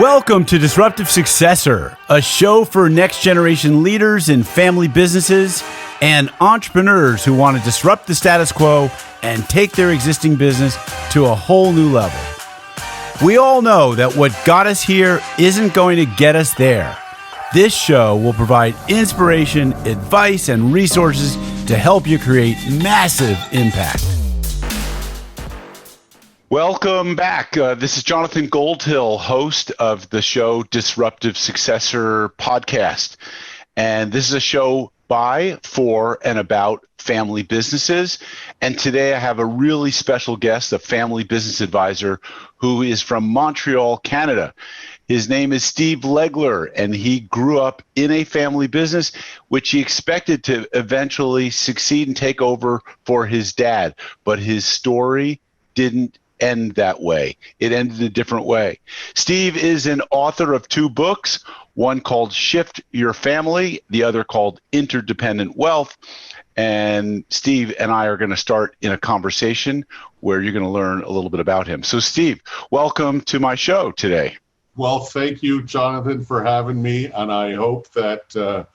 Welcome to Disruptive Successor, a show for next generation leaders in family businesses and entrepreneurs who want to disrupt the status quo and take their existing business to a whole new level. We all know that what got us here isn't going to get us there. This show will provide inspiration, advice, and resources to help you create massive impact. Welcome back. This is Jonathan Goldhill, host of the show Disruptive Successor podcast. And this is a show by, for, and about family businesses. And today I have a really special guest, a family business advisor who is from Montreal, Canada. His name is Steve Legler, and he grew up in a family business, which he expected to eventually succeed and take over for his dad. But his story didn't end that way. It ended a different way. Steve is an author of two books, one called Shift Your Family, the other called Interdependent Wealth. And Steve and I are going to start in a conversation where you're going to learn a little bit about him. So Steve, welcome to my show today. Well, thank you, Jonathan, for having me. And I hope that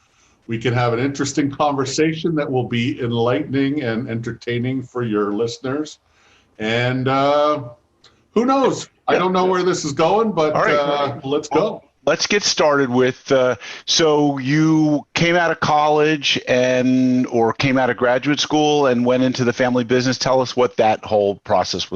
we can have an interesting conversation that will be enlightening and entertaining for your listeners. And who knows? I don't know where this is going, but let's go. Let's get started with, so you came out of college or came out of graduate school and went into the family business. Tell us what that whole process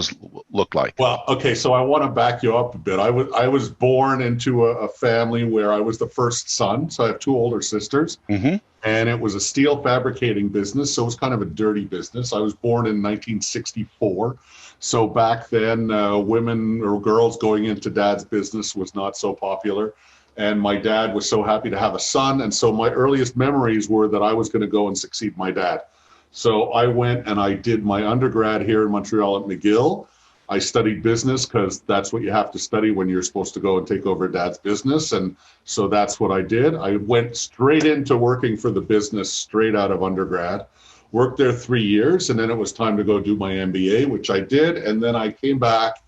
looked like. Well, okay, so I want to back you up a bit. I was born into a family where I was the first son. So I have two older sisters. Mm-hmm. And it was a steel fabricating business, so it was kind of a dirty business. I was born in 1964. So back then, women or girls going into dad's business was not so popular. And my dad was so happy to have a son. And so my earliest memories were that I was going to go and succeed my dad. So I went and I did my undergrad here in Montreal at McGill. I studied business because that's what you have to study when you're supposed to go and take over dad's business. And so that's what I did. I went straight into working for the business straight out of undergrad, worked there 3 years, and then it was time to go do my MBA, which I did. And then I came back,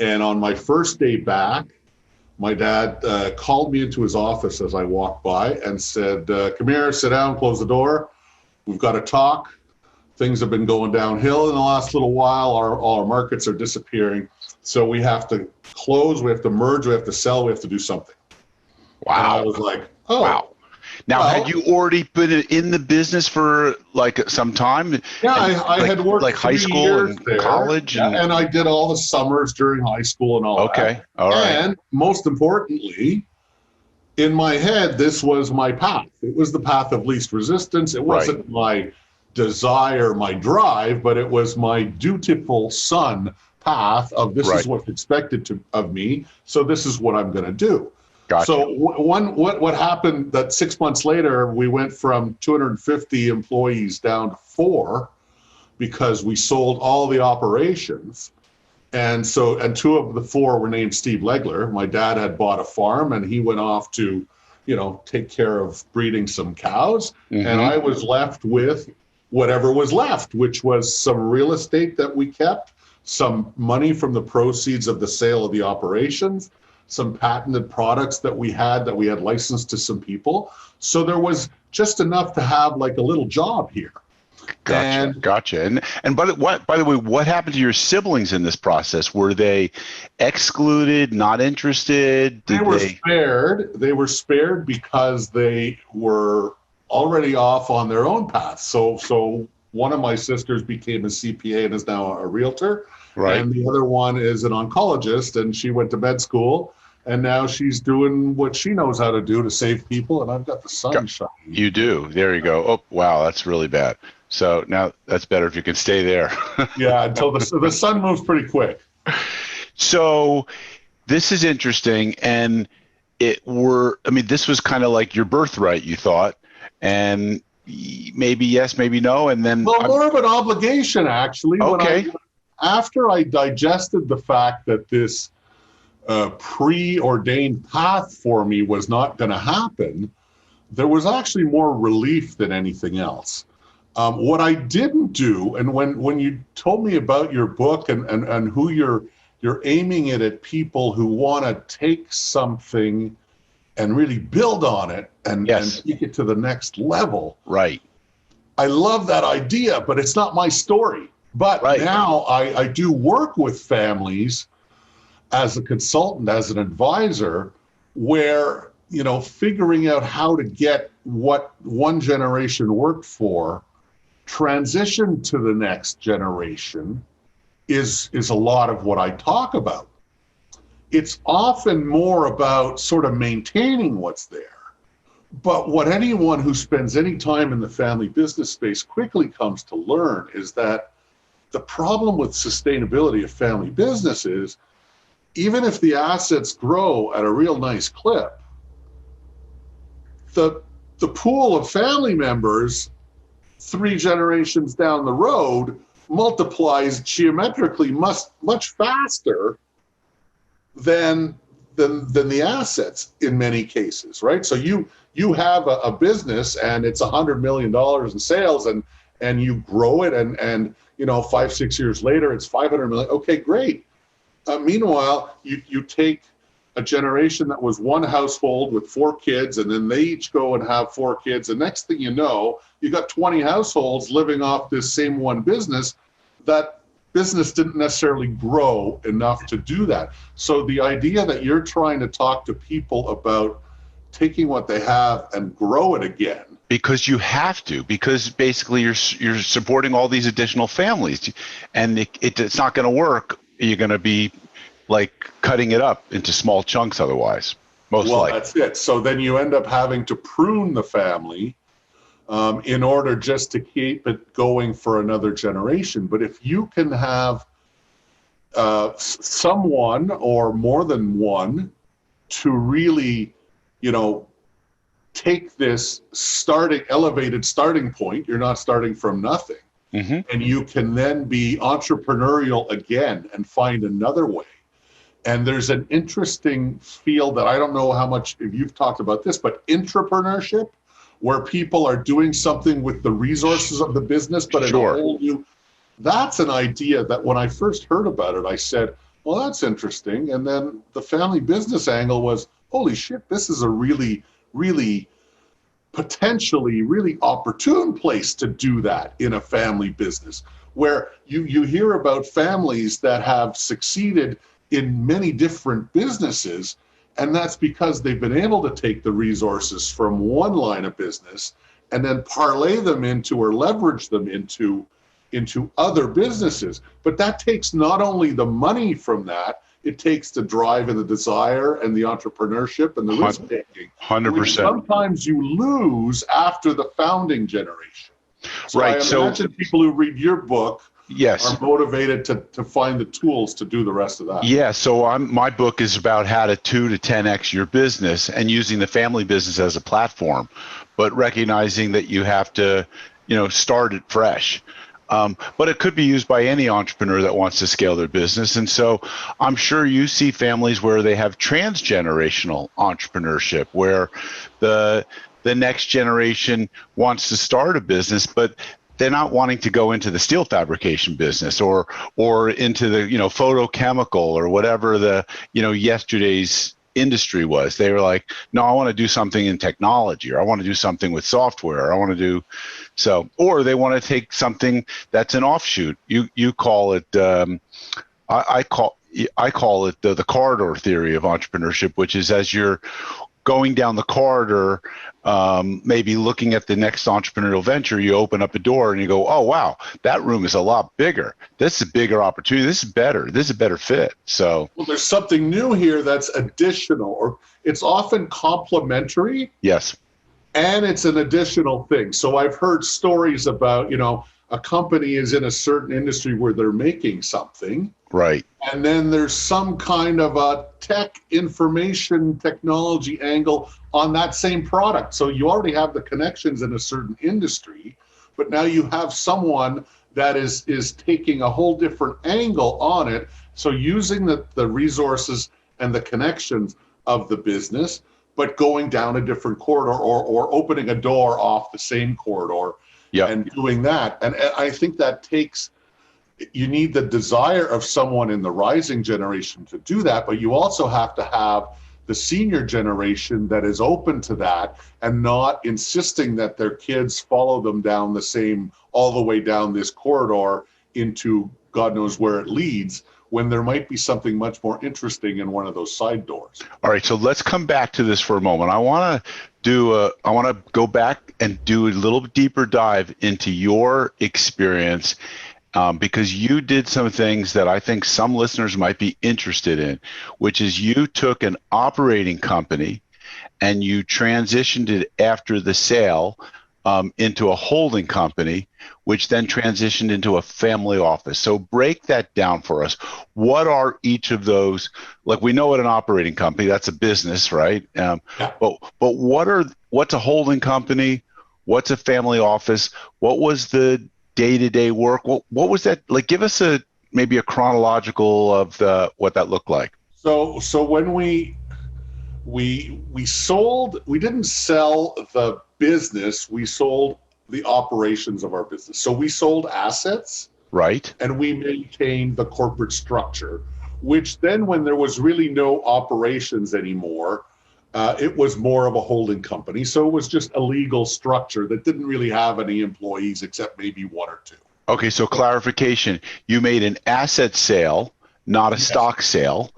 and on my first day back, my dad called me into his office as I walked by and said, come here, sit down, close the door. We've got to talk. Things have been going downhill in the last little while. All our markets are disappearing. So we have to close, we have to merge, we have to sell, we have to do something. Wow. And I was like, oh. Wow. Now, had you already been in the business for like some time? Yeah, I had worked like high school and there. College? And I did all the summers during high school and all that. Okay, all right. And most importantly, in my head, this was my path. It was the path of least resistance. It wasn't my desire, my drive, but it was my dutiful son path of this is what's expected of me, so this is what I'm going to do. Gotcha. So what happened that 6 months later, we went from 250 employees down to 4 because we sold all the operations. And two of the 4 were named Steve Legler. My dad had bought a farm and he went off to, take care of breeding some cows. Mm-hmm. And I was left with whatever was left, which was some real estate that we kept, some money from the proceeds of the sale of the operations, some patented products that we had licensed to some people. So there was just enough to have like a little job here. Gotcha. And by the way, what happened to your siblings in this process? Were they excluded, not interested? They were spared. They were spared because they were already off on their own path. So one of my sisters became a CPA and is now a realtor. Right. And the other one is an oncologist, and she went to med school, and now she's doing what she knows how to do to save people, and I've got the sun shining. You do. There you go. Oh, wow, that's really bad. So now that's better if you can stay there. Yeah, until the sun moves pretty quick. So this is interesting, and this was kind of like your birthright, you thought, and maybe yes, maybe no, and then more of an obligation, actually. Okay. After I digested the fact that this preordained path for me was not going to happen, there was actually more relief than anything else. What I didn't do, and when you told me about your book and who your you're aiming it at people who want to take something and really build on it and take it to the next level. Right. I love that idea, but it's not my story. But now I do work with families as a consultant, as an advisor, where, you know, figuring out how to get what one generation worked for, transition to the next generation is a lot of what I talk about. It's often more about sort of maintaining what's there. But what anyone who spends any time in the family business space quickly comes to learn is that the problem with sustainability of family business is, even if the assets grow at a real nice clip, the pool of family members 3 generations down the road multiplies geometrically much faster than the assets in many cases, right? So you have a business and it's $100 million in sales and you grow it and you know 5-6 years later it's 500 million. Okay, great. Meanwhile, you take a generation that was one household with 4 kids, and then they each go and have 4 kids. And next thing you know, you got 20 households living off this same one business. That business didn't necessarily grow enough to do that. So the idea that you're trying to talk to people about taking what they have and grow it again. Because you have to, because basically you're supporting all these additional families, and it's not going to work. You're going to be like cutting it up into small chunks otherwise, most likely. Well, that's it. So then you end up having to prune the family in order just to keep it going for another generation. But if you can have someone or more than one to really, you know, take this elevated starting point, you're not starting from nothing. Mm-hmm. And you can then be entrepreneurial again and find another way. And there's an interesting field that I don't know how much if you've talked about this, but entrepreneurship, where people are doing something with the resources of the business, but in a whole new. That's an idea that when I first heard about it, I said, well, that's interesting. And then the family business angle was, holy shit, this is a really, really potentially really opportune place to do that in a family business, where you hear about families that have succeeded in many different businesses, and that's because they've been able to take the resources from one line of business and then parlay them into or leverage them into other businesses. But that takes not only the money from that, it takes the drive and the desire and the entrepreneurship and the risk taking. 100%. Sometimes you lose after the founding generation. So right. I imagine people who read your book are motivated to find the tools to do the rest of that. Yeah. So my book is about how to 2 to 10x your business and using the family business as a platform, but recognizing that you have to, you know, start it fresh. But it could be used by any entrepreneur that wants to scale their business. And so I'm sure you see families where they have transgenerational entrepreneurship, where the next generation wants to start a business, but they're not wanting to go into the steel fabrication business or into the, you know, photochemical or whatever the, you know, yesterday's industry was. They were like, no, I want to do something in technology, or I want to do something with software, or I want to do so, or they want to take something that's an offshoot. You call it, I call it the corridor theory of entrepreneurship, which is as you're going down the corridor, maybe looking at the next entrepreneurial venture, you open up a door and you go, oh, wow, that room is a lot bigger. This is a bigger opportunity. This is better. This is a better fit. So, well, there's something new here that's additional, or it's often complementary. Yes. And it's an additional thing. So I've heard stories about, you know, a company is in a certain industry where they're making something. Right. And then there's some kind of a tech information technology angle on that same product. So you already have the connections in a certain industry, but now you have someone that is taking a whole different angle on it. So using the resources and the connections of the business, but going down a different corridor or opening a door off the same corridor. Yeah. And doing that. And I think that takes you need the desire of someone in the rising generation to do that, but you also have to have the senior generation that is open to that and not insisting that their kids follow them down all the way down this corridor into God knows where it leads, when there might be something much more interesting in one of those side doors. All right, so let's come back to this for a moment. I want to go back and do a little deeper dive into your experience, because you did some things that I think some listeners might be interested in, which is you took an operating company and you transitioned it after the sale into a holding company, which then transitioned into a family office. So break that down for us. What are each of those? Like, we know what an operating company, that's a business, right? But what's a holding company? What's a family office? What was the day-to-day work? What was that like? Give us maybe a chronological of what that looked like. So when we sold, we didn't sell the business, we sold the operations of our business. So we sold assets, right, and we maintained the corporate structure, which then, when there was really no operations anymore, it was more of a holding company. So it was just a legal structure that didn't really have any employees except maybe one or two. Okay, so clarification, you made an asset sale, not a stock sale.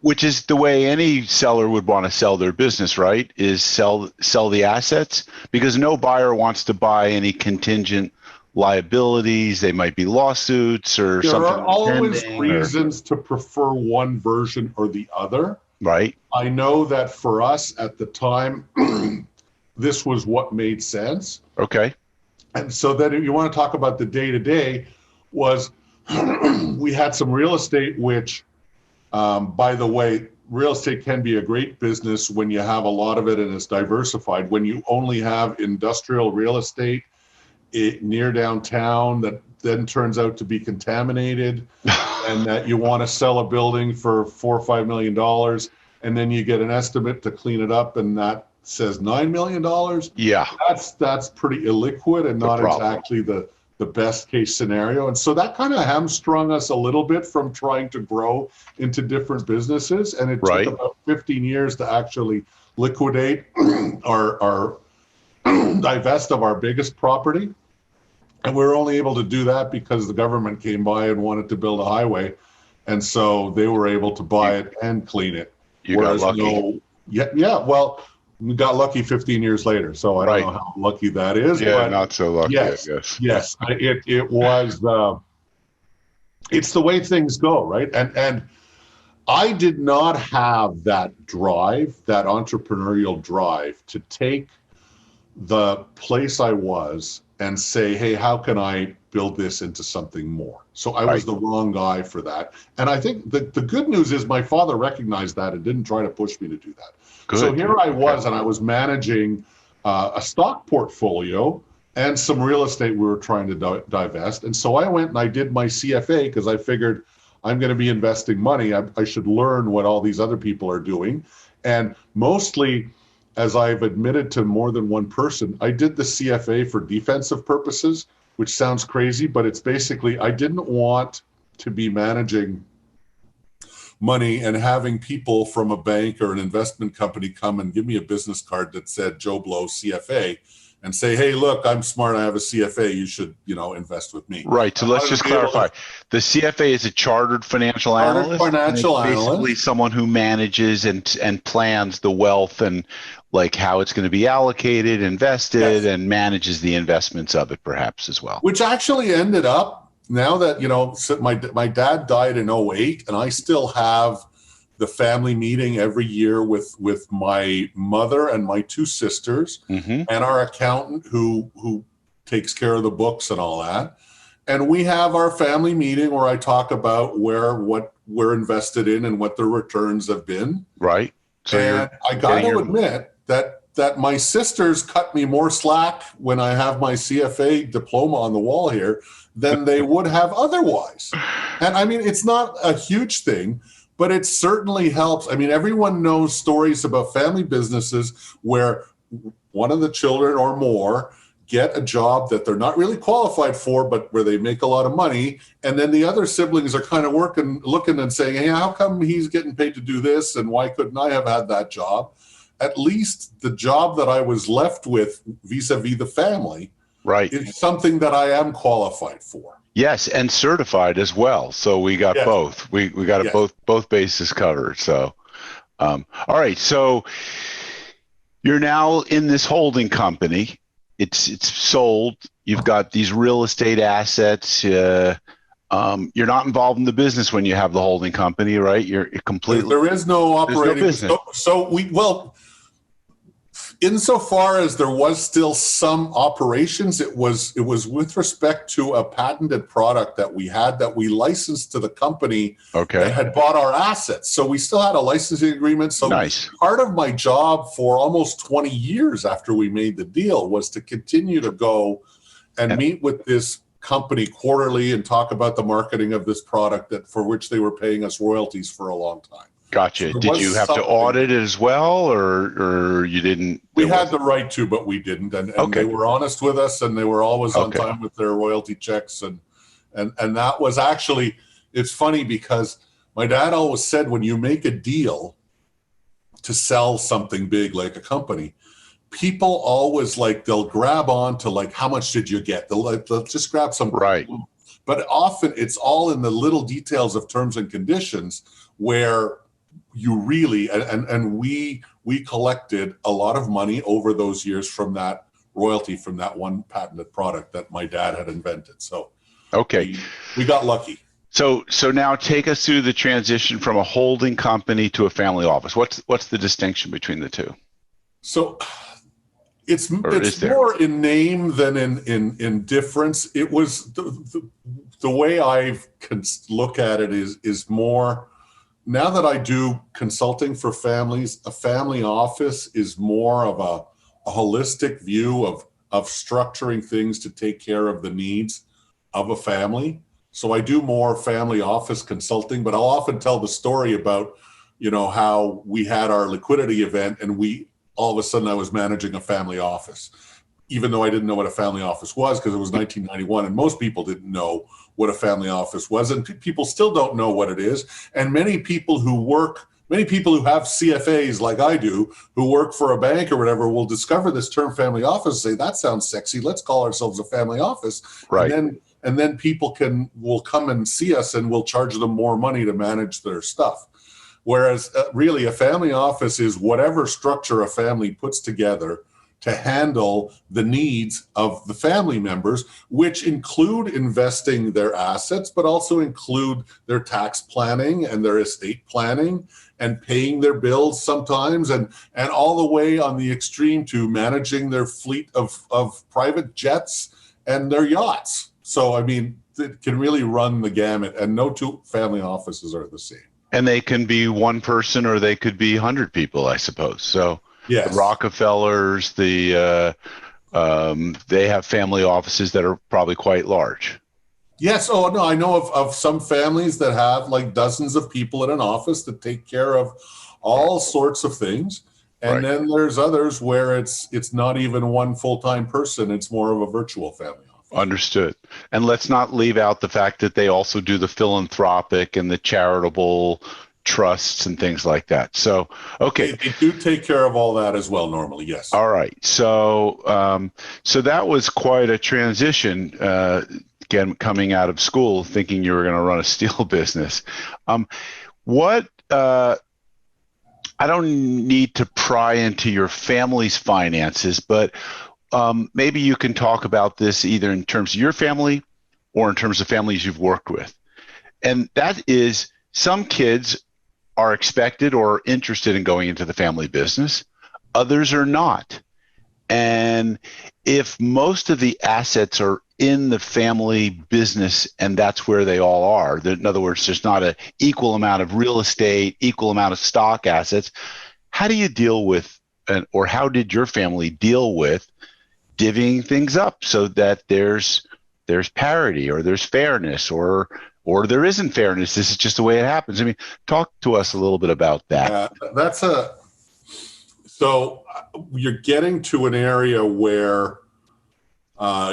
Which is the way any seller would want to sell their business, right? Is sell the assets, because no buyer wants to buy any contingent liabilities. They might be lawsuits or something. There are always reasons to prefer one version or the other. Right. I know that for us at the time, this was what made sense. Okay. And so then, if you want to talk about the day-to-day, was we had some real estate, which, by the way, real estate can be a great business when you have a lot of it and it's diversified. When you only have industrial real estate near downtown that then turns out to be contaminated, and that you want to sell a building for $4 or $5 million, and then you get an estimate to clean it up, and that says $9 million. Yeah, that's pretty illiquid and not exactly the best case scenario. And so that kind of hamstrung us a little bit from trying to grow into different businesses. And it took about 15 years to actually liquidate or divest of our biggest property. And we were only able to do that because the government came by and wanted to build a highway. And so they were able to buy it and clean it. You got lucky. Well, we got lucky 15 years later, so I don't know how lucky that is. Yeah, but not so lucky, yes, I guess. Yes, it was, it's the way things go, right? And I did not have that drive, that entrepreneurial drive, to take the place I was and say, hey, how can I build this into something more? So I was the wrong guy for that. And I think the good news is my father recognized that and didn't try to push me to do that. Good. So here I was, and I was managing a stock portfolio and some real estate we were trying to divest. And so I went and I did my CFA because I figured I'm going to be investing money. I should learn what all these other people are doing. And mostly, as I've admitted to more than one person, I did the CFA for defensive purposes, which sounds crazy, but it's basically, I didn't want to be managing money and having people from a bank or an investment company come and give me a business card that said Joe Blow CFA and say, hey, look, I'm smart, I have a CFA, you should, invest with me. Right, so let's just clarify. The CFA is a chartered financial analyst. Basically someone who manages and plans the wealth and like how it's going to be allocated, invested, and manages the investments of it perhaps as well. Which actually ended up, now that, my dad died in 2008, and I still have the family meeting every year with my mother and my two sisters and our accountant who takes care of the books and all that. And we have our family meeting where I talk about what we're invested in and what the returns have been. Right. So and I got to admit that my sisters cut me more slack when I have my CFA diploma on the wall here than they would have otherwise. And I mean, it's not a huge thing, but it certainly helps. I mean, everyone knows stories about family businesses where one of the children or more get a job that they're not really qualified for, but where they make a lot of money. And then the other siblings are kind of looking and saying, hey, how come he's getting paid to do this? And why couldn't I have had that job? At least the job that I was left with vis-a-vis the family is something that I am qualified for. Yes, and certified as well. So we got both. We got it both bases covered. So, all right. So you're now in this holding company. It's sold. You've got these real estate assets. You're not involved in the business when you have the holding company, right? You're completely. There is no operating business. Insofar as there was still some operations, it was with respect to a patented product that we had that we licensed to the company that had bought our assets. So we still had a licensing agreement. So part of my job for almost 20 years after we made the deal was to continue to go and meet with this company quarterly and talk about the marketing of this product for which they were paying us royalties for a long time. Gotcha. So did you have to audit it as well, or you didn't? We had the right to, but we didn't. And they were honest with us, and they were always on time with their royalty checks. And that was actually, it's funny because my dad always said, when you make a deal to sell something big like a company, people always they'll grab on to how much did you get? They'll just grab some. Right. But often it's all in the little details of terms and conditions where you really, and we collected a lot of money over those years from that royalty from that one patented product that my dad had invented. So we got lucky. So now take us through the transition from a holding company to a family office. What's the distinction between the two? So it's more in name than in difference. It was the way I can look at it is more. Now that I do consulting for families, a family office is more of a holistic view of structuring things to take care of the needs of a family. So I do more family office consulting, but I'll often tell the story about, how we had our liquidity event and all of a sudden I was managing a family office, even though I didn't know what a family office was because it was 1991 and most people didn't know what a family office was, and people still don't know what it is. And many people who have CFAs like I do, who work for a bank or whatever, will discover this term family office and say, that sounds sexy. Let's call ourselves a family office. Right. And then people will come and see us and we'll charge them more money to manage their stuff. Whereas really a family office is whatever structure a family puts together to handle the needs of the family members, which include investing their assets, but also include their tax planning and their estate planning and paying their bills sometimes, and all the way on the extreme to managing their fleet of private jets and their yachts. So, I mean, it can really run the gamut, and no two family offices are the same. And they can be one person or they could be 100 people, I suppose. So. Yes. The Rockefellers, they have family offices that are probably quite large. Yes. Oh, no, I know of some families that have dozens of people in an office that take care of all sorts of things. And then there's others where it's not even one full-time person. It's more of a virtual family office. Understood. And let's not leave out the fact that they also do the philanthropic and the charitable trusts and things like that. So, okay. They do take care of all that as well normally, yes. All right. So so that was quite a transition, again, coming out of school, thinking you were going to run a steel business. I don't need to pry into your family's finances, but maybe you can talk about this either in terms of your family or in terms of families you've worked with. And that is, some kids are expected or interested in going into the family business. Others are not. And if most of the assets are in the family business and that's where they all are, in other words, there's not an equal amount of real estate, equal amount of stock assets, how do you deal with, or how did your family deal with divvying things up so that there's parity or there's fairness or there isn't fairness? This is just the way it happens. I mean, talk to us a little bit about that. So you're getting to an area where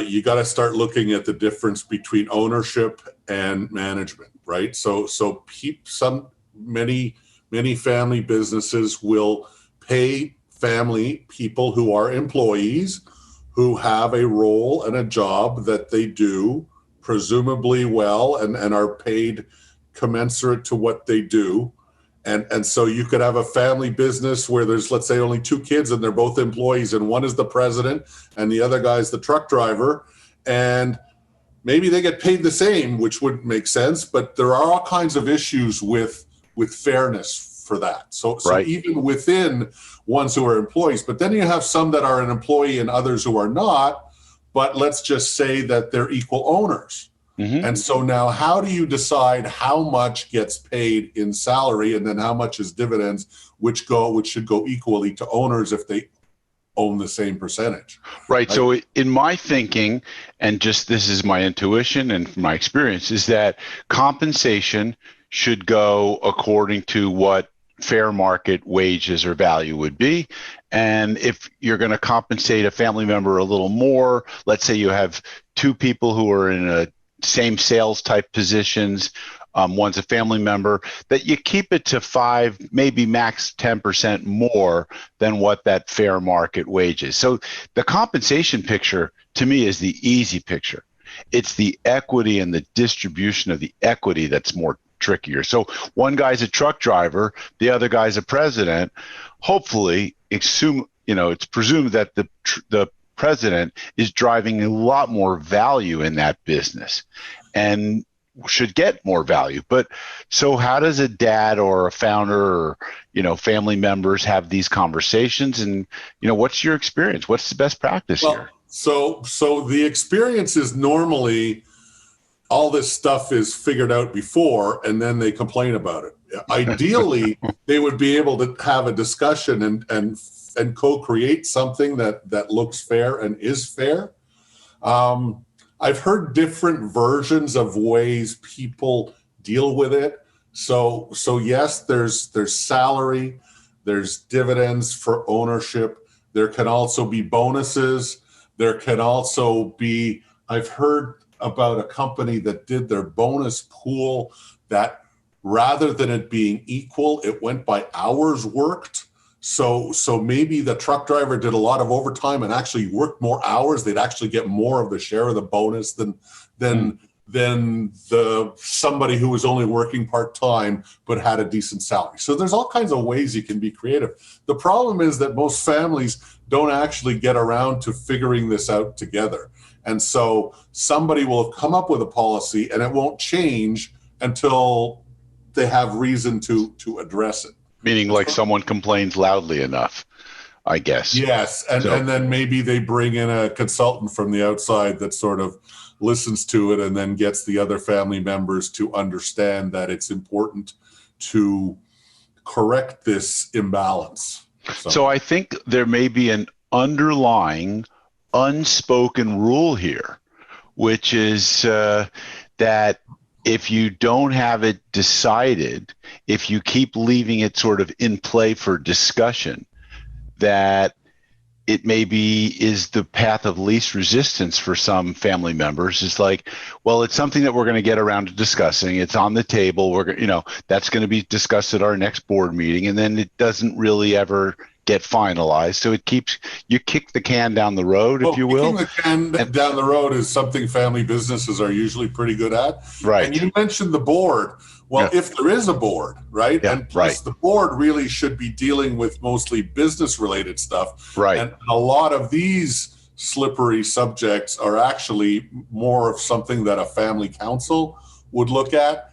you got to start looking at the difference between ownership and management, right? So many family businesses will pay family people who are employees, who have a role and a job that they do presumably well and are paid commensurate to what they do. And so you could have a family business where there's, let's say, only two kids and they're both employees, and one is the president and the other guy's the truck driver. And maybe they get paid the same, which wouldn't make sense, but there are all kinds of issues with fairness for that. So even within ones who are employees, but then you have some that are an employee and others who are not, but let's just say that they're equal owners. Mm-hmm. And so now how do you decide how much gets paid in salary and then how much is dividends, which should go equally to owners if they own the same percentage? Right. So in my thinking, and just this is my intuition and from my experience, is that compensation should go according to what fair market wages or value would be. And if you're going to compensate a family member a little more, let's say you have two people who are in a same sales type positions, one's a family member, that you keep it to 5, maybe max 10% more than what that fair market wage is. So the compensation picture to me is the easy picture. It's the equity and the distribution of the equity that's more trickier. So one guy's a truck driver, the other guy's a president. Hopefully, it's presumed that the president is driving a lot more value in that business and should get more value. But so how does a dad or a founder or, family members have these conversations? And, what's your experience? What's the best practice here? So the experience is normally all this stuff is figured out before, and then they complain about it. Ideally, they would be able to have a discussion and co-create something that looks fair and is fair. I've heard different versions of ways people deal with it. So yes, there's salary, there's dividends for ownership. There can also be bonuses. There can also be, I've heard about a company that did their bonus pool that rather than it being equal, it went by hours worked. So maybe the truck driver did a lot of overtime and actually worked more hours. They'd actually get more of the share of the bonus than the somebody who was only working part-time but had a decent salary. So there's all kinds of ways you can be creative. The problem is that most families don't actually get around to figuring this out together. And so somebody will have come up with a policy and it won't change until they have reason to address it. Meaning like someone complains loudly enough, I guess. Yes, and then maybe they bring in a consultant from the outside that sort of listens to it and then gets the other family members to understand that it's important to correct this imbalance. So I think there may be an underlying unspoken rule here, which is that if you don't have it decided, if you keep leaving it sort of in play for discussion, that it maybe is the path of least resistance for some family members. It's like, well, it's something that we're going to get around to discussing. It's on the table. That's going to be discussed at our next board meeting. And then it doesn't really ever get finalized. So you kick the can down the road, if you will. Kicking the can down the road is something family businesses are usually pretty good at. Right. And you mentioned the board. Well, if there is a board, right? Yeah, and plus the board really should be dealing with mostly business related stuff. Right. And a lot of these slippery subjects are actually more of something that a family council would look at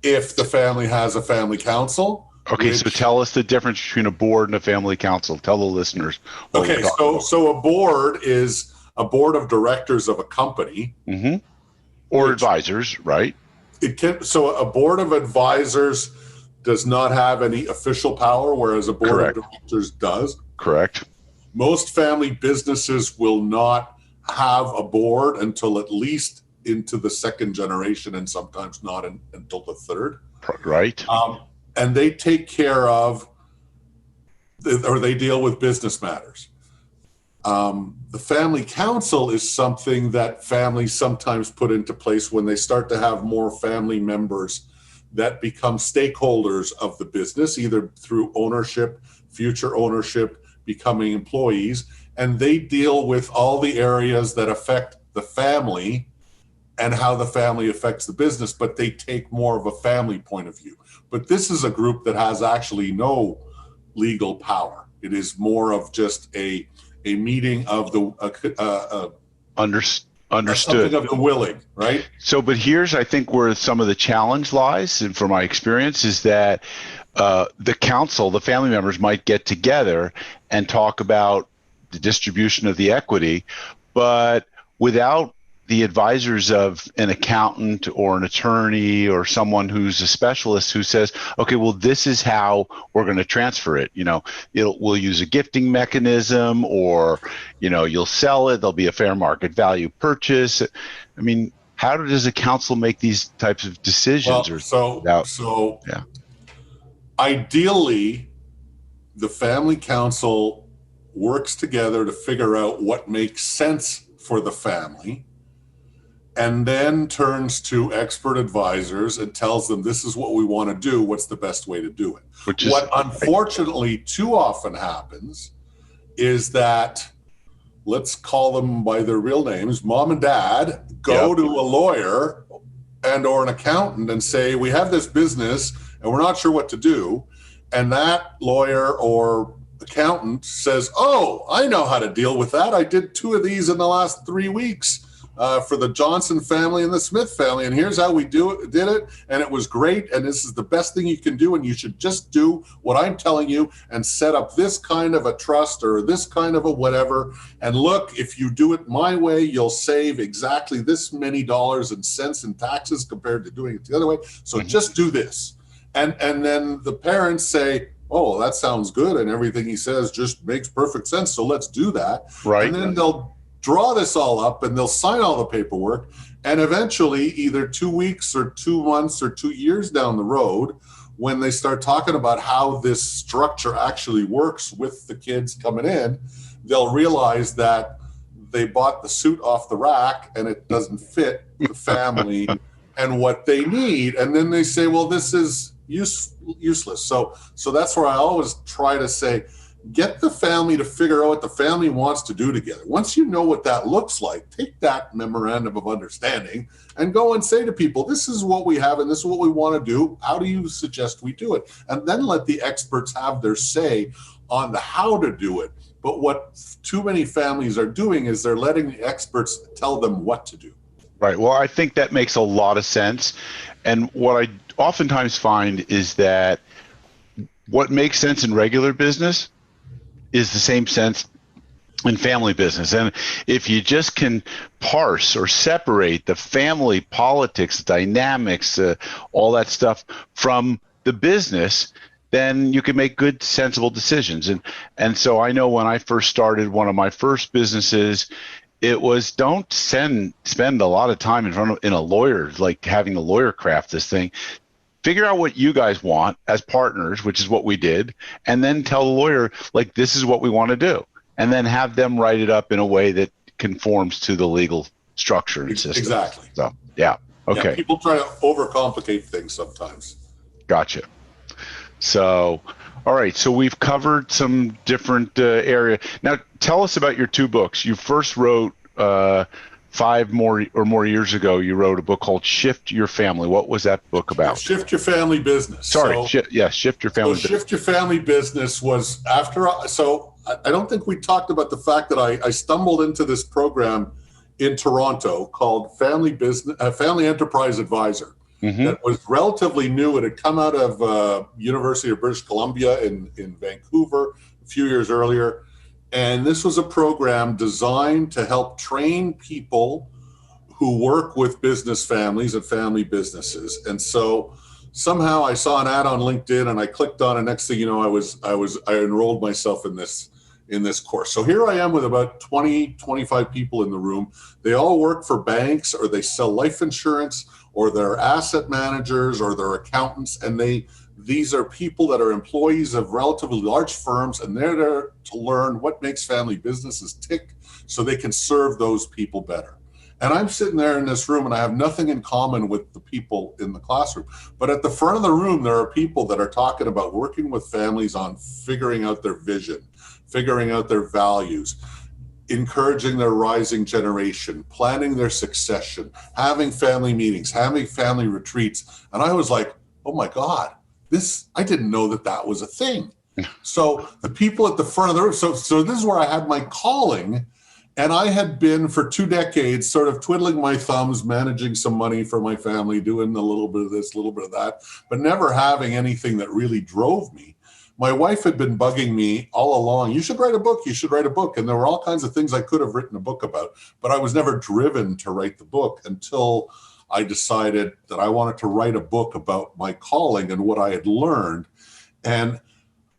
if the family has a family council. Okay, so tell us the difference between a board and a family council. Tell the listeners. Okay, so a board is a board of directors of a company. Mm-hmm. Or advisors, right? So a board of advisors does not have any official power, whereas a board of directors does. Correct. Most family businesses will not have a board until at least into the second generation, and sometimes not until the third. Right. And they take care of, or they deal with business matters. The family council is something that families sometimes put into place when they start to have more family members that become stakeholders of the business, either through ownership, future ownership, becoming employees, and they deal with all the areas that affect the family and how the family affects the business, but they take more of a family point of view. But this is a group that has actually no legal power. It is more of just a meeting of the Understood. something of the willing, right? So, but here's, I think, where some of the challenge lies, and from my experience, is that the council, the family members might get together and talk about the distribution of the equity, but without the advisors of an accountant or an attorney or someone who's a specialist who says, okay, well, this is how we're going to transfer it. We'll use a gifting mechanism, or, you'll sell it. There'll be a fair market value purchase. I mean, how does a council make these types of decisions? Ideally, the family council works together to figure out what makes sense for the family, and then turns to expert advisors and tells them, this is what we want to do. What's the best way to do it? What unfortunately too often happens is that, let's call them by their real names, mom and dad go to a lawyer and or an accountant and say, we have this business and we're not sure what to do. And that lawyer or accountant says, oh, I know how to deal with that. I did 2 of these in the last 3 weeks. For the Johnson family and the Smith family, and here's how we did it, and it was great, and this is the best thing you can do, and you should just do what I'm telling you and set up this kind of a trust or this kind of a whatever, and look, if you do it my way, you'll save exactly this many dollars and cents in taxes compared to doing it the other way, so just do this. And then the parents say, oh, that sounds good, and everything he says just makes perfect sense, so let's do that. Right. And then they'll draw this all up and they'll sign all the paperwork, and eventually either 2 weeks or 2 months or 2 years down the road, when they start talking about how this structure actually works with the kids coming in, they'll realize that they bought the suit off the rack and it doesn't fit the family and what they need, and then they say, well, this is useless. So that's where I always try to say, get the family to figure out what the family wants to do together. Once you know what that looks like, take that memorandum of understanding and go and say to people, this is what we have and this is what we want to do. How do you suggest we do it? And then let the experts have their say on the how to do it. But what too many families are doing is they're letting the experts tell them what to do. Right. Well, I think that makes a lot of sense. And what I oftentimes find is that what makes sense in regular business is the same sense in family business. And if you just can parse or separate the family politics, dynamics, all that stuff from the business, then you can make good, sensible decisions. And so I know when I first started one of my first businesses, it was don't spend a lot of time in a lawyer, like having a lawyer craft this thing. Figure out what you guys want as partners, which is what we did, and then tell the lawyer, like, this is what we want to do, and then have them write it up in a way that conforms to the legal structure and system. Exactly. So, yeah. Okay. Yeah, people try to overcomplicate things sometimes. Gotcha. So, all right. So we've covered some different area. Now, tell us about your 2 books. You first wrote 5 more years ago, you wrote a book called Shift Your Family. What was that book about? Shift Your Family Business. Sorry, Shift Your Family Business. Shift Your Family Business was after, so I don't think we talked about the fact that I stumbled into this program in Toronto called Family Enterprise Advisor. That was relatively new. It had come out of University of British Columbia in Vancouver a few years earlier. And this was a program designed to help train people who work with business families and family businesses. And so somehow I saw an ad on LinkedIn and I clicked on it. Next thing you know, I enrolled myself in this course. So here I am with about 20, 25 people in the room. They all work for banks, or they sell life insurance, or they're asset managers or they're accountants, and these are people that are employees of relatively large firms, and they're there to learn what makes family businesses tick so they can serve those people better. And I'm sitting there in this room and I have nothing in common with the people in the classroom. But at the front of the room, there are people that are talking about working with families on figuring out their vision, figuring out their values, encouraging their rising generation, planning their succession, having family meetings, having family retreats. And I was like, oh my God, I didn't know that was a thing. So the people at the front of the room, so this is where I had my calling. And I had been for 2 decades sort of twiddling my thumbs, managing some money for my family, doing a little bit of this, a little bit of that, but never having anything that really drove me. My wife had been bugging me all along, you should write a book, you should write a book. And there were all kinds of things I could have written a book about, but I was never driven to write the book until I decided that I wanted to write a book about my calling and what I had learned. And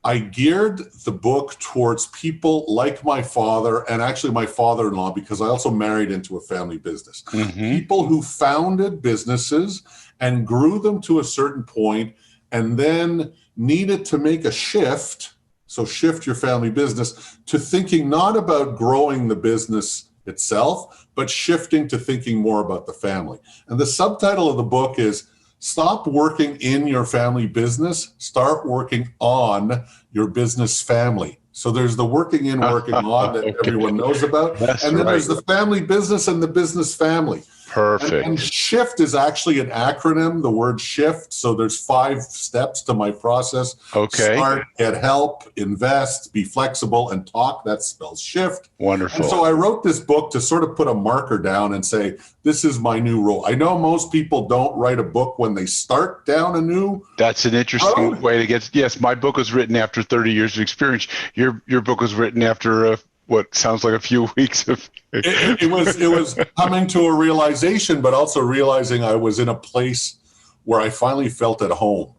I geared the book towards people like my father and actually my father-in-law, because I also married into a family business. People who founded businesses and grew them to a certain point and then needed to make a shift, so shift your family business, to thinking not about growing the business itself, but shifting to thinking more about the family. And the subtitle of the book is Stop Working in Your Family Business, Start Working on Your Business Family. So there's the working in, working on that everyone knows about. That's and then right. There's the family business and the business family. Perfect. And SHIFT is actually an acronym, the word SHIFT. So there's 5 steps to my process. Okay. Start, get help, invest, be flexible, and talk. That spells SHIFT. Wonderful. And so I wrote this book to sort of put a marker down and say, this is my new role. I know most people don't write a book when they start down a new That's an interesting way to get. Yes, my book was written after 30 years of experience. Your book was written after what sounds like a few weeks of. It was coming to a realization, but also realizing I was in a place where I finally felt at home,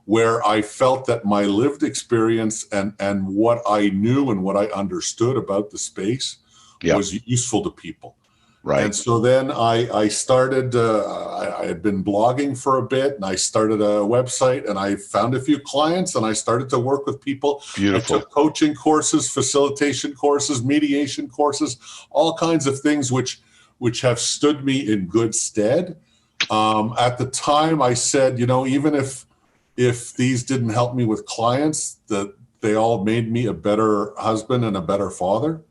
where I felt that my lived experience and what I knew and what I understood about the space was useful to people. Right. And so then I started, I had been blogging for a bit, and I started a website, and I found a few clients, and I started to work with people. Beautiful. I took coaching courses, facilitation courses, mediation courses, all kinds of things which have stood me in good stead. At the time I said, even if these didn't help me with clients, that they all made me a better husband and a better father.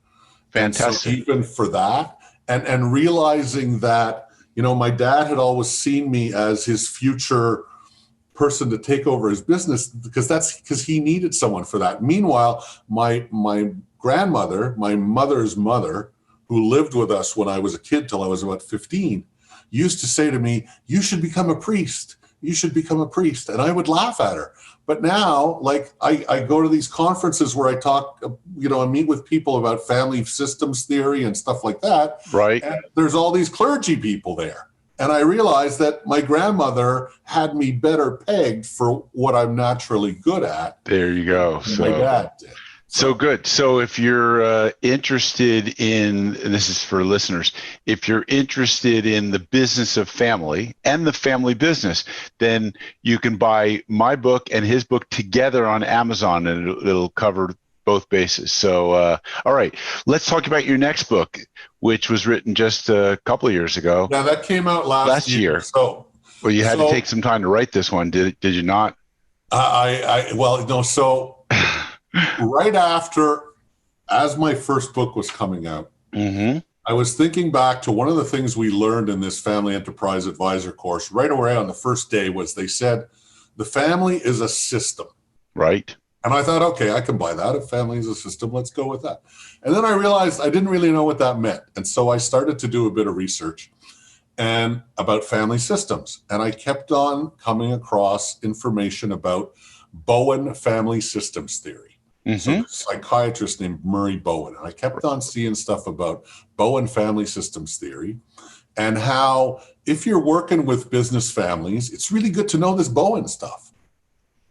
Fantastic. And so even for that, and realizing that, my dad had always seen me as his future person to take over his business, because he needed someone for that. Meanwhile, my grandmother, my mother's mother, who lived with us when I was a kid till I was about 15, used to say to me, you should become a priest. You should become a priest. And I would laugh at her. But now, I go to these conferences where I talk, I meet with people about family systems theory and stuff like that. Right. And there's all these clergy people there. And I realized that my grandmother had me better pegged for what I'm naturally good at. There you go. My dad did. So good. So if you're interested in, and this is for listeners, if you're interested in the business of family and the family business, then you can buy my book and his book together on Amazon, and it'll cover both bases. So, all right, let's talk about your next book, which was written just a couple of years ago. Now that came out last year. So, well, you had to take some time to write this one, did you not? Right after, as my first book was coming out, I was thinking back to one of the things we learned in this Family Enterprise Advisor course right away on the first day was they said, the family is a system. Right. And I thought, okay, I can buy that. If family is a system, let's go with that. And then I realized I didn't really know what that meant. And so I started to do a bit of research and about family systems. And I kept on coming across information about Bowen family systems theory. So a psychiatrist named Murray Bowen. And I kept on seeing stuff about Bowen family systems theory and how if you're working with business families, it's really good to know this Bowen stuff.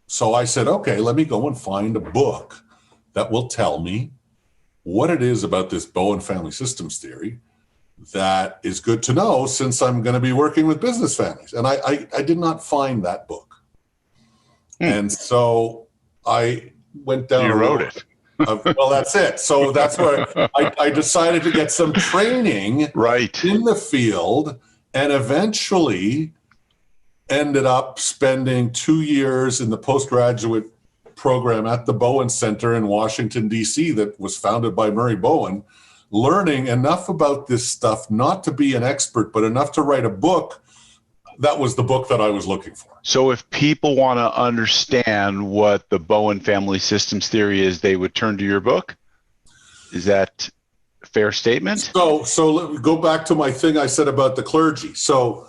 So I said, okay, let me go and find a book that will tell me what it is about this Bowen family systems theory that is good to know since I'm going to be working with business families. And I did not find that book. And so I went down. You wrote it. Well, that's it. So that's where I decided to get some training in the field, and eventually ended up spending 2 years in the postgraduate program at the Bowen Center in Washington, D.C. that was founded by Murray Bowen, learning enough about this stuff, not to be an expert, but enough to write a book. That was the book that I was looking for. So if people want to understand what the Bowen family systems theory is, they would turn to your book? Is that a fair statement? So go back to my thing I said about the clergy. So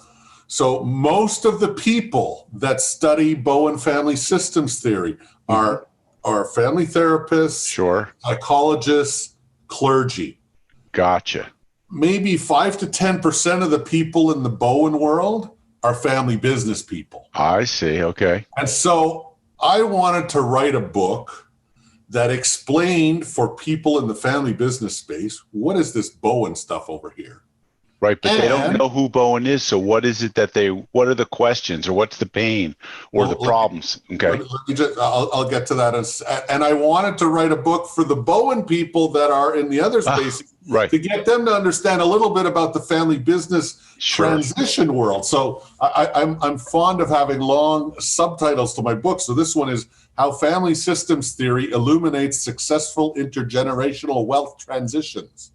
most of the people that study Bowen family systems theory are family therapists, psychologists, clergy. Gotcha. Maybe 5 to 10% of the people in the Bowen world are family business people. I see. Okay. And so I wanted to write a book that explained for people in the family business space, what is this Bowen stuff over here? Right, but they don't know who Bowen is. So what is it that what are the questions, or what's the pain or the problems? Okay. I'll get to that. And I wanted to write a book for the Bowen people that are in the other spaces, to get them to understand a little bit about the family business transition world. So I'm fond of having long subtitles to my book. So this one is How Family Systems Theory Illuminates Successful Intergenerational Wealth Transitions.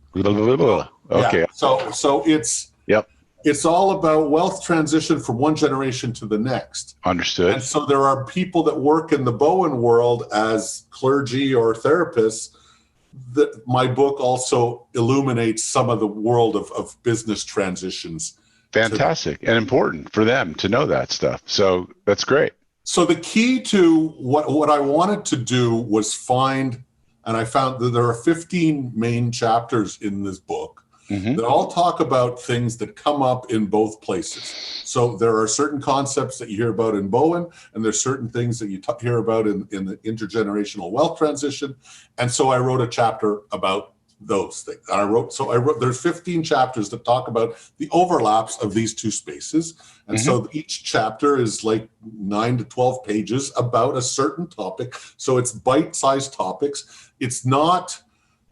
Okay. Yeah. So it's all about wealth transition from one generation to the next. Understood. And so there are people that work in the Bowen world as clergy or therapists. That my book also illuminates some of the world of business transitions. Fantastic and important for them to know that stuff. So that's great. So the key to what I wanted to do was find, and I found that there are 15 main chapters in this book that all talk about things that come up in both places. So there are certain concepts that you hear about in Bowen, and there's certain things that you hear about in the intergenerational wealth transition. And so I wrote a chapter about those things. There's 15 chapters that talk about the overlaps of these two spaces. And so each chapter is like 9 to 12 pages about a certain topic. So it's bite-sized topics. It's not,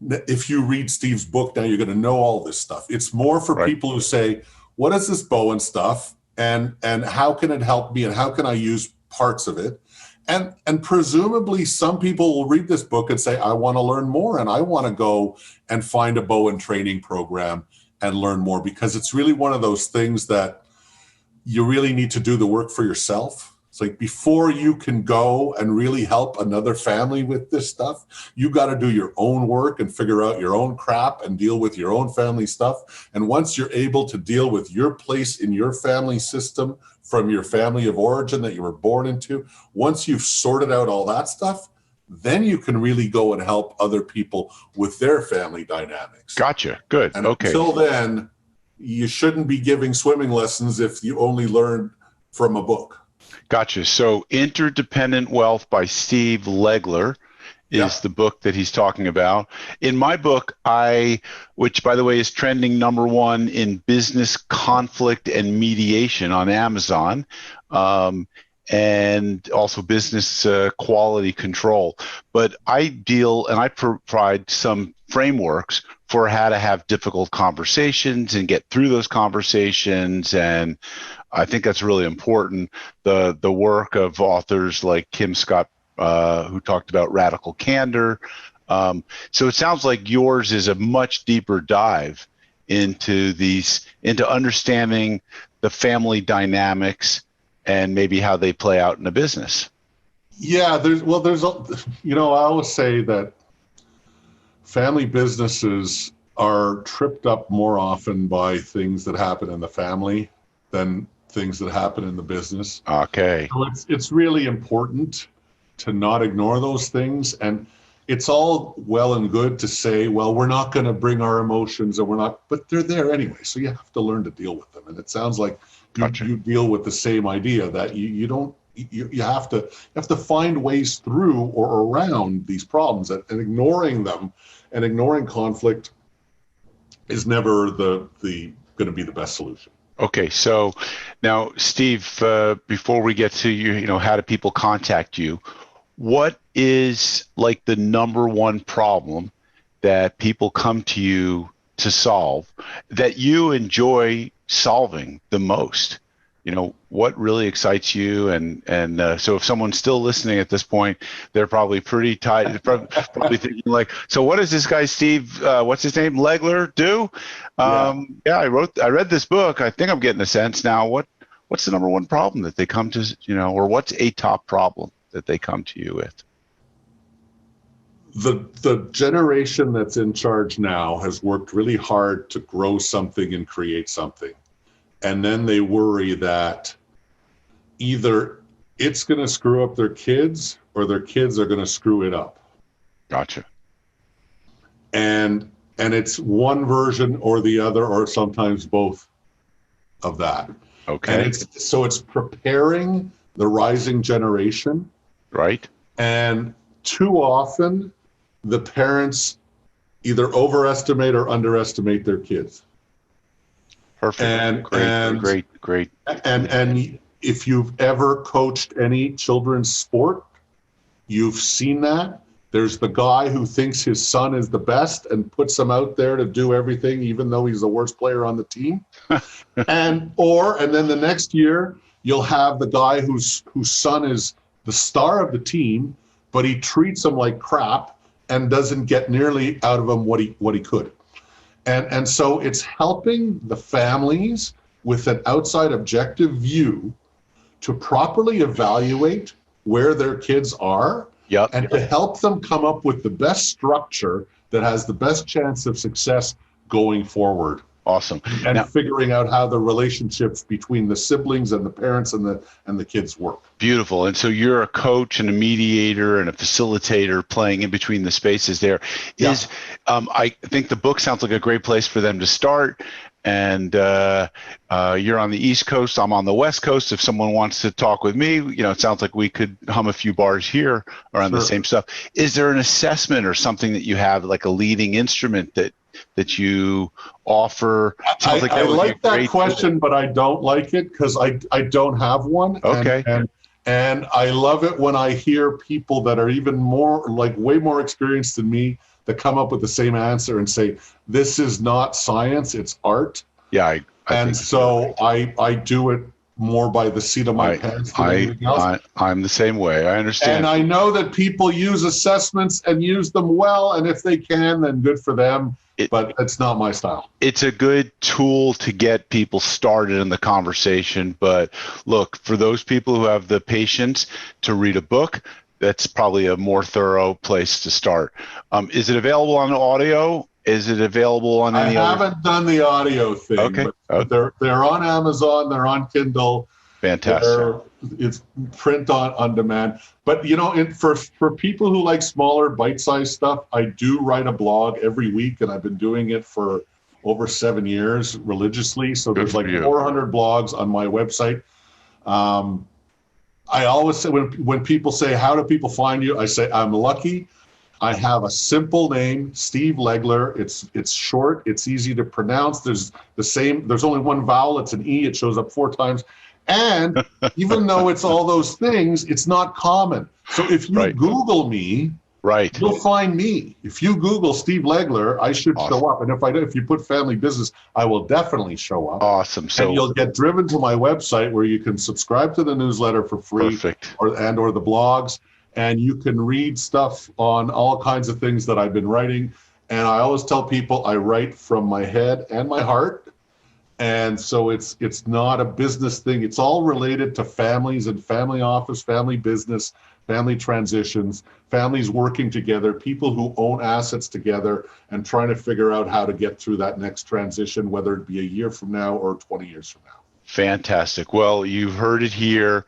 if you read Steve's book now, you're going to know all this stuff. It's more for people who say, what is this Bowen stuff? And how can it help me? And how can I use parts of it? And presumably some people will read this book and say, I want to learn more, and I want to go and find a Bowen training program and learn more, because it's really one of those things that you really need to do the work for yourself. It's like, before you can go and really help another family with this stuff, you got to do your own work and figure out your own crap and deal with your own family stuff. And once you're able to deal with your place in your family system from your family of origin that you were born into, once you've sorted out all that stuff, then you can really go and help other people with their family dynamics. Gotcha. Good. And okay. Until then, you shouldn't be giving swimming lessons if you only learn from a book. Gotcha. So Interdependent Wealth by Steve Legler is the book that he's talking about. In my book, which by the way is trending #1 in business conflict and mediation on Amazon, and also business quality control. But I deal and I provide some frameworks for how to have difficult conversations and get through those conversations. And I think that's really important. The work of authors like Kim Scott, who talked about radical candor. So it sounds like yours is a much deeper dive into understanding the family dynamics and maybe how they play out in a business. Yeah, I always say that family businesses are tripped up more often by things that happen in the family than things that happen in the business. Okay. So it's really important to not ignore those things. And it's all well and good to say, well, we're not going to bring our emotions, but they're there anyway. So you have to learn to deal with them. And it sounds like you deal with the same idea that you have to find ways through or around these problems, and ignoring them and ignoring conflict is never the going to be the best solution. Okay, so now, Steve, before we get to how do people contact you? What is like the number one problem that people come to you to solve that you enjoy solving the most? What really excites you? And so if someone's still listening at this point, they're probably pretty tight, probably thinking like, so what does this guy, Steve, what's his name, Legler, do? I read this book. I think I'm getting a sense now. What's the number one problem that they come to, or what's a top problem that they come to you with? The generation that's in charge now has worked really hard to grow something and create something. And then they worry that either it's going to screw up their kids or their kids are going to screw it up. Gotcha. And it's one version or the other, or sometimes both of that. Okay. And it's preparing the rising generation. Right. And too often the parents either overestimate or underestimate their kids. Perfect. Great. And if you've ever coached any children's sport, you've seen that. There's the guy who thinks his son is the best and puts him out there to do everything, even though he's the worst player on the team. and then the next year, you'll have the guy whose son is the star of the team, but he treats him like crap and doesn't get nearly out of him what he could. And so it's helping the families with an outside objective view to properly evaluate where their kids are. Yep. And to help them come up with the best structure that has the best chance of success going forward. Awesome. And now, figuring out how the relationships between the siblings and the parents and the kids work. Beautiful. And so you're a coach and a mediator and a facilitator playing in between the spaces there. Yeah. I think the book sounds like a great place for them to start. And you're on the East Coast. I'm on the West Coast. If someone wants to talk with me, it sounds like we could hum a few bars here around the same stuff. Is there an assessment or something that you have, like a leading instrument that you offer? I like that question, but I don't like it because I don't have one. Okay. And I love it when I hear people that are even more, like way more experienced than me, that come up with the same answer and say, this is not science, it's art. Yeah. I do it more by the seat of my pants than anything else. I'm the same way. I understand. And I know that people use assessments and use them well, and if they can, then good for them. But it's not my style. It's a good tool to get people started in the conversation. But look, for those people who have the patience to read a book, that's probably a more thorough place to start. Is it available on audio? Is it available on any other? I haven't done the audio thing. Okay. But they're on Amazon. They're on Kindle. Fantastic. It's print on demand. But for people who like smaller bite-sized stuff, I do write a blog every week, and I've been doing it for over 7 years religiously. So there's like 400 blogs on my website. I always say when people say, how do people find you? I say, I'm lucky. I have a simple name, Steve Legler. It's short. It's easy to pronounce. There's only one vowel. It's an E. It shows up 4 times. And even though it's all those things, it's not common. So if you Google me, you'll find me. If you Google Steve Legler, I should show up. And if you put family business, I will definitely show up. Awesome. So and you'll get driven to my website where you can subscribe to the newsletter for free. Perfect. or the blogs. And you can read stuff on all kinds of things that I've been writing. And I always tell people I write from my head and my heart. And so it's not a business thing. It's all related to families and family office, family business, family transitions, families working together, people who own assets together and trying to figure out how to get through that next transition, whether it be a year from now or 20 years from now. Fantastic. Well, you've heard it here.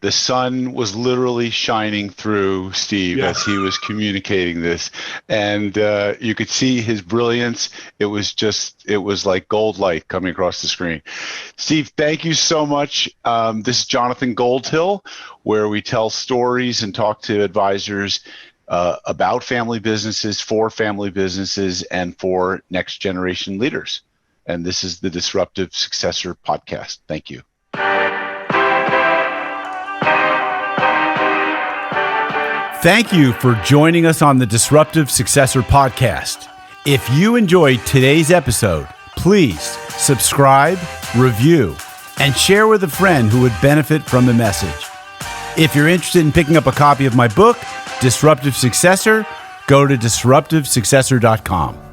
The sun was literally shining through Steve as he was communicating this, and you could see his brilliance. It was like gold light coming across the screen. Steve, thank you so much. This is Jonathan Goldhill, where we tell stories and talk to advisors about family businesses, for family businesses, and for next generation leaders. And this is the Disruptive Successor podcast. Thank you. Thank you for joining us on the Disruptive Successor podcast. If you enjoyed today's episode, please subscribe, review, and share with a friend who would benefit from the message. If you're interested in picking up a copy of my book, Disruptive Successor, go to disruptivesuccessor.com.